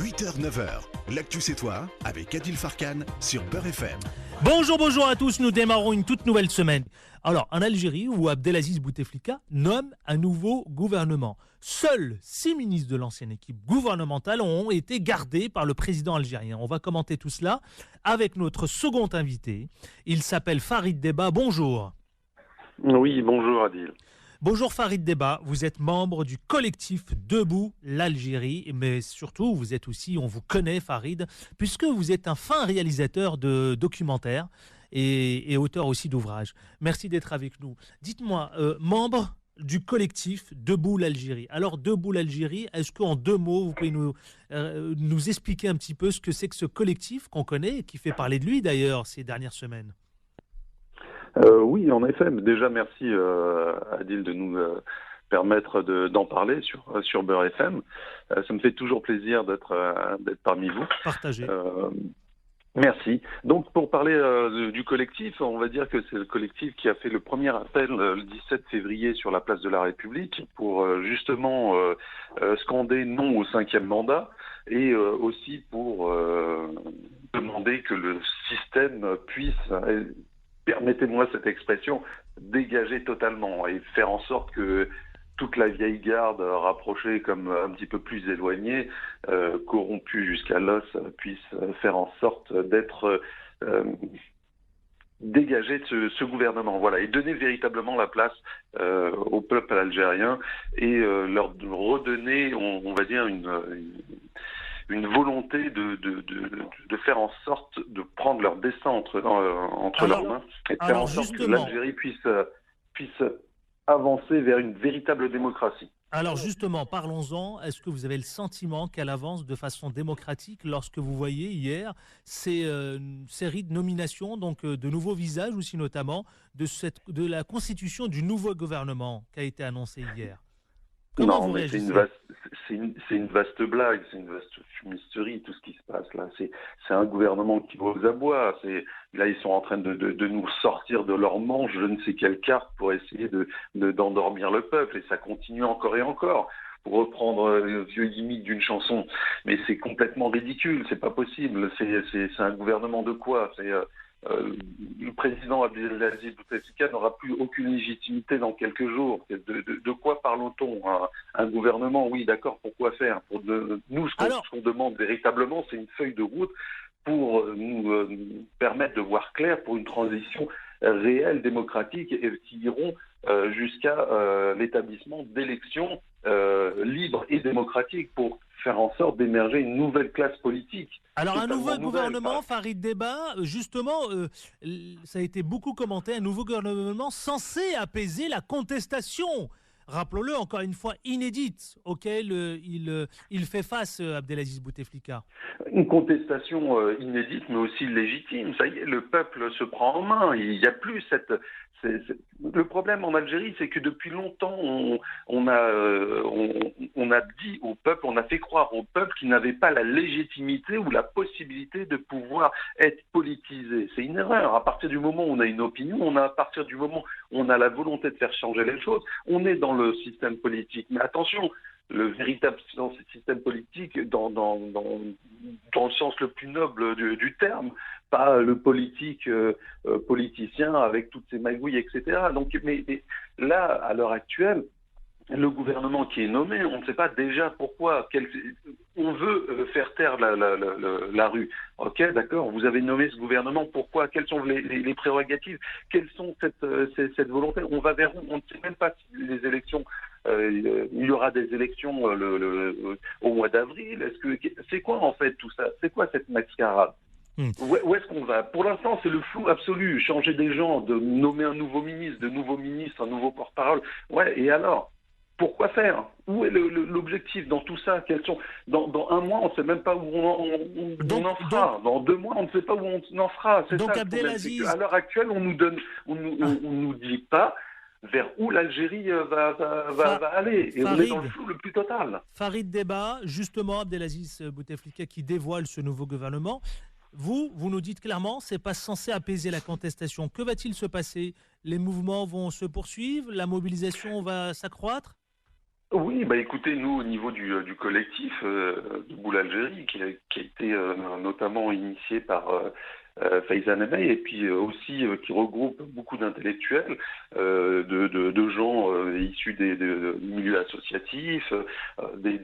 8h, 9h, l'actu c'est toi avec Adil Farkan sur Beurre FM. Bonjour à tous, nous démarrons une toute nouvelle semaine. Alors, en Algérie, où Abdelaziz Bouteflika nomme un nouveau gouvernement. Seuls 6 ministres de l'ancienne équipe gouvernementale ont été gardés par le président algérien. On va commenter tout cela avec notre second invité. Il s'appelle Farid Debba. Bonjour. Oui, bonjour Adil. Bonjour Farid Debba, vous êtes membre du collectif Debout l'Algérie, mais surtout vous êtes aussi, on vous connaît Farid, puisque vous êtes un fin réalisateur de documentaires et auteur aussi d'ouvrages. Merci d'être avec nous. Dites-moi, membre du collectif Debout l'Algérie. Alors Debout l'Algérie, est-ce qu'en 2 mots, vous pouvez nous expliquer un petit peu ce que c'est que ce collectif qu'on connaît et qui fait parler de lui d'ailleurs ces dernières semaines ? Oui, en effet. Déjà, merci Adil de nous permettre d'en parler sur Beurre FM. Ça me fait toujours plaisir d'être parmi vous. Partagez. Merci. Donc, pour parler du collectif, on va dire que c'est le collectif qui a fait le premier appel le 17 février sur la place de la République pour justement scander non au 5e mandat et aussi pour demander que le système puisse... permettez-moi cette expression, dégager totalement et faire en sorte que toute la vieille garde rapprochée comme un petit peu plus éloignée, corrompue jusqu'à l'os, puisse faire en sorte d'être dégagée de ce gouvernement. Voilà, et donner véritablement la place au peuple algérien et leur redonner, on va dire, une volonté de faire en sorte de prendre leur destin entre leurs mains et de faire en sorte que l'Algérie puisse avancer vers une véritable démocratie. Alors justement, parlons-en. Est-ce que vous avez le sentiment qu'elle avance de façon démocratique lorsque vous voyez hier une série de nominations, donc de nouveaux visages aussi notamment, de la constitution du nouveau gouvernement qui a été annoncé hier ? Comment vous réagissez ? C'est une vaste blague, c'est une vaste fumisterie, tout ce qui se passe là. C'est un gouvernement qui va aux abois. Là, ils sont en train de nous sortir de leur manche je ne sais quelle carte pour essayer d'endormir le peuple. Et ça continue encore et encore. Pour reprendre le vieux gimmick d'une chanson. Mais c'est complètement ridicule, c'est pas possible. C'est un gouvernement de quoi ? Le président Abdelaziz Bouteflika n'aura plus aucune légitimité dans quelques jours. De quoi parle-t-on ? Un gouvernement, oui, d'accord, pourquoi faire ? Nous, ce qu'on demande véritablement, c'est une feuille de route pour nous permettre de voir clair pour une transition réelle, démocratique, et qui iront jusqu'à l'établissement d'élections libres et démocratiques pour faire en sorte d'émerger une nouvelle classe politique. Alors un nouveau gouvernement, Farid Debba, justement, ça a été beaucoup commenté, un nouveau gouvernement censé apaiser la contestation, rappelons-le encore une fois, inédite, auquel il fait face, Abdelaziz Bouteflika. Une contestation inédite, mais aussi légitime. Ça y est, le peuple se prend en main. Il n'y a plus cette... Le problème en Algérie, c'est que depuis longtemps, on a dit au peuple, on a fait croire au peuple qu'il n'avait pas la légitimité ou la possibilité de pouvoir être politisé. C'est une erreur. À partir du moment où on a une opinion, à partir du moment où on a la volonté de faire changer les choses, on est dans le système politique. Mais attention, le véritable système politique dans le sens le plus noble du terme, pas le politicien avec toutes ses magouilles, etc. Donc, mais là, à l'heure actuelle, le gouvernement qui est nommé, on ne sait pas déjà pourquoi. On veut faire taire la rue. Ok, d'accord, vous avez nommé ce gouvernement, pourquoi ? Quelles sont les prérogatives ? Quelles sont cette volonté ? On va vers où ? On ne sait même pas si les élections... il y aura des élections au mois d'avril. C'est quoi en fait tout ça ? C'est quoi cette mascarade ? Où est-ce qu'on va ? Pour l'instant, c'est le flou absolu. Changer des gens, de nommer un nouveau ministre, un nouveau porte-parole. Ouais, et alors ? Pourquoi faire ? Où est l'objectif dans tout ça ? Dans un mois, on ne sait même pas où on en sera. Dans 2 mois, on ne sait pas où on en sera. C'est donc ça, Abdelaziz... À l'heure actuelle, on nous dit pas vers où l'Algérie va aller. Et Farid, on est dans le flou le plus total. Farid Debba, justement, Abdelaziz Bouteflika qui dévoile ce nouveau gouvernement. Vous nous dites clairement, c'est pas censé apaiser la contestation. Que va-t-il se passer ? Les mouvements vont se poursuivre ? La mobilisation va s'accroître ? Oui, bah écoutez, nous au niveau du collectif Debout l'Algérie, qui a été notamment initié par Faïzan Emey, et puis aussi qui regroupe beaucoup d'intellectuels, de gens issus du milieu associatif, des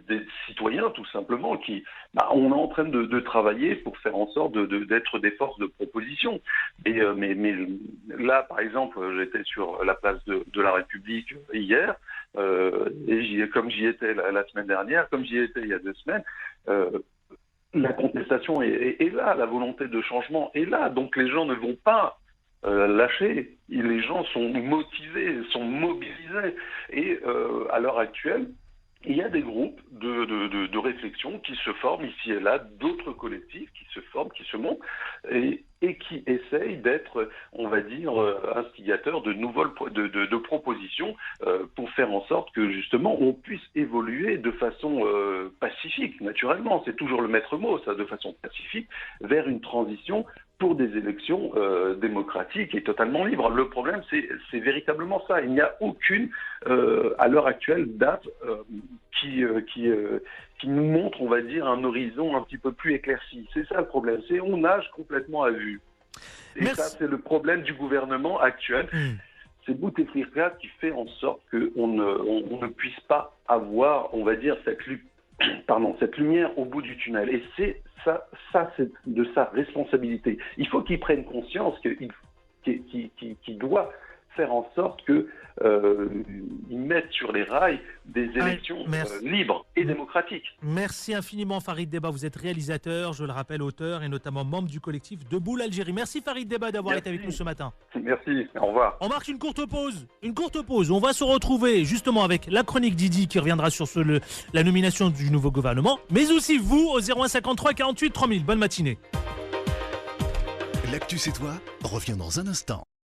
citoyens tout simplement, on est en train de travailler pour faire en sorte d'être des forces de proposition. Mais là, par exemple, j'étais sur la place de la République hier. Et comme j'y étais la semaine dernière, comme j'y étais il y a 2 semaines, la contestation est là, la volonté de changement est là. Donc les gens ne vont pas lâcher. Les gens sont motivés, sont mobilisés. Et à l'heure actuelle, il y a des groupes de réflexion qui se forment ici et là, d'autres collectifs qui se forment, qui se montent et qui essayent d'être, on va dire, instigateurs de propositions pour faire en sorte que justement on puisse évoluer de façon pacifique, naturellement, c'est toujours le maître mot, ça, de façon pacifique, vers une transition pour des élections démocratiques et totalement libres. Le problème, c'est véritablement ça. Il n'y a aucune, à l'heure actuelle, date qui nous montre, on va dire, un horizon un petit peu plus éclairci. C'est ça le problème. On nage complètement à vue. Et Merci. ça, c'est le problème du gouvernement actuel. C'est Bouteflika qui fait en sorte qu'on ne puisse pas avoir, on va dire, cette lumière au bout du tunnel. Et c'est c'est de sa responsabilité. Il faut qu'il prenne conscience qu'il doit faire en sorte qu'il mette sur les rails des élections libres et démocratiques. Merci infiniment Farid Debba, vous êtes réalisateur, je le rappelle, auteur et notamment membre du collectif Debout l'Algérie. Merci Farid Debba d'avoir été avec nous ce matin. Merci, au revoir. On marque une courte pause, on va se retrouver justement avec la chronique Didi qui reviendra sur la nomination du nouveau gouvernement, mais aussi vous au 0153 48 3000. Bonne matinée. L'actu c'est toi revient dans un instant.